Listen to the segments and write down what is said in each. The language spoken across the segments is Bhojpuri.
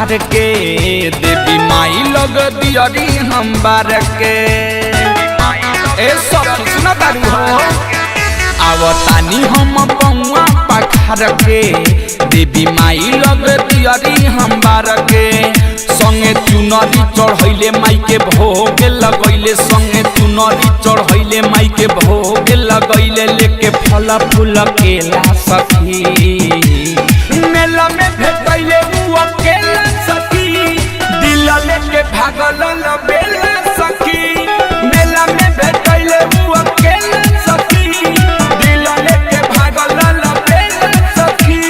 पखार के देवी माई लग दियरी हम बार के ए सब सुना तारू हो आवतानी हम बउआ पखार के देवी माई लग दियरी हम बार के संगे चुनरी चढ़ैले माई के भोग लगैले संगे चुनरी चढ़ैले माई के भोग लगैले लेके फल फूल केला सखी मेला में भेटैले उ अकेला सखी दिल लेके भागल बेला सखी मेला में भेटैले उ अकेला सखी दिल लेके भागल बेला सखी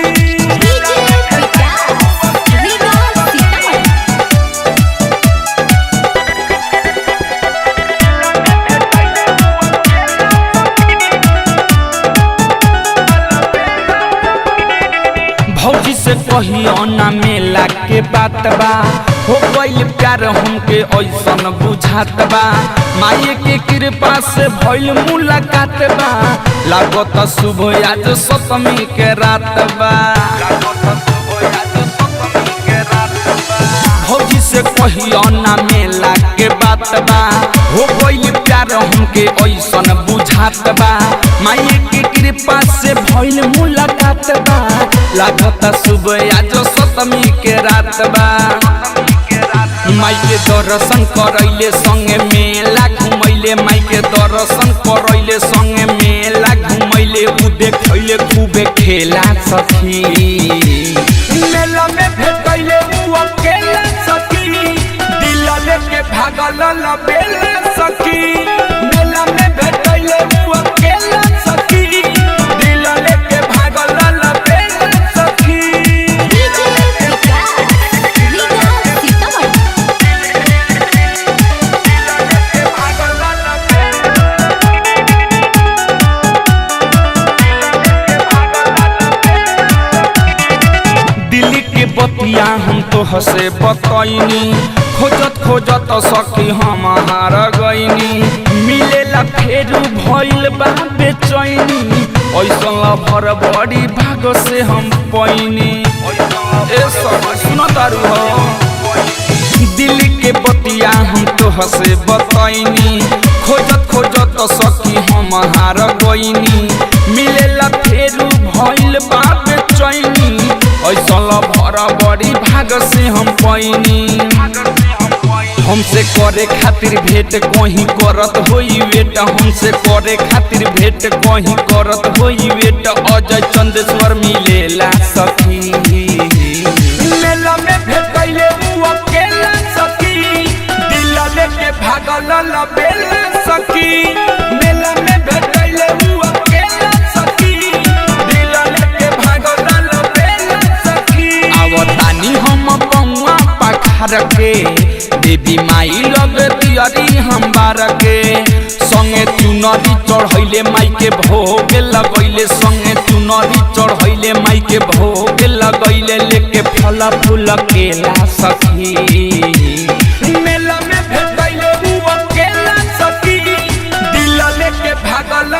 भौजी से कहियो ना मेला के बात बा हो गइल प्यार हमके ऐसन बुझात बा माई के कृपा से भइल मुलाकात बा लागत शुभ आज सप्तमी के रात बा भौजी से कहियो ना मेला के बात बा हो गइल प्यार हमके ऐसन बुझात बा माई के कृपा से भइल मुलाकात बा लागत शुभ आज सप्तमी के रात बा माई के दर्शन करैले संगे मेला घुमैले माई के दर्शन करैले संगे मेला घुमैले उ देखैले खूबे खेला सखी मेला में भेटैले उ अकेला सखी दिल लेके भागल बेला सखी मेला में भेटैले उ अकेला सखी दिल लेके भागल बेला सखी दिल्ली के बतिया हम तो हसे बतैनी खोजत खोजत सखी हम हार गईनी मिलेला फेरू भइल बा बेचैनी ऐसन भर बड़ी भाग से हम पैनी ए सब सुन तारू हो दिल्ली के बतिया हम तो हसे बतैनी खोजत खोजत सखी हम हार गईनी मिलेला फेरू भइल बा बेचैनी ऐसन भर बड़ी भाग से हम पैनी हमसे करे खातिर भेंट कहीं करत होई वेट हमसे करे खातिर भेंट कहीं करत होई वेट अजय चंदेश्वर मिलेला सखी मेला में भेटैले उ अकेला सखी दिल लेके भागल बेला सखी मेला में भेटैले उ अकेला सखी दिल लेके भागल बेला सखी आवतानी हम बउआ पखार के देवी माई लग दियरी हम बार के संगे चुनरी चढ़ैले माई के भोग लगैले संगे चुनरी चढ़ैले माई के भोग लगैले लेके फल फूल केला सखी मेला में भेटैले उ अकेला सखी दिल लेके भागल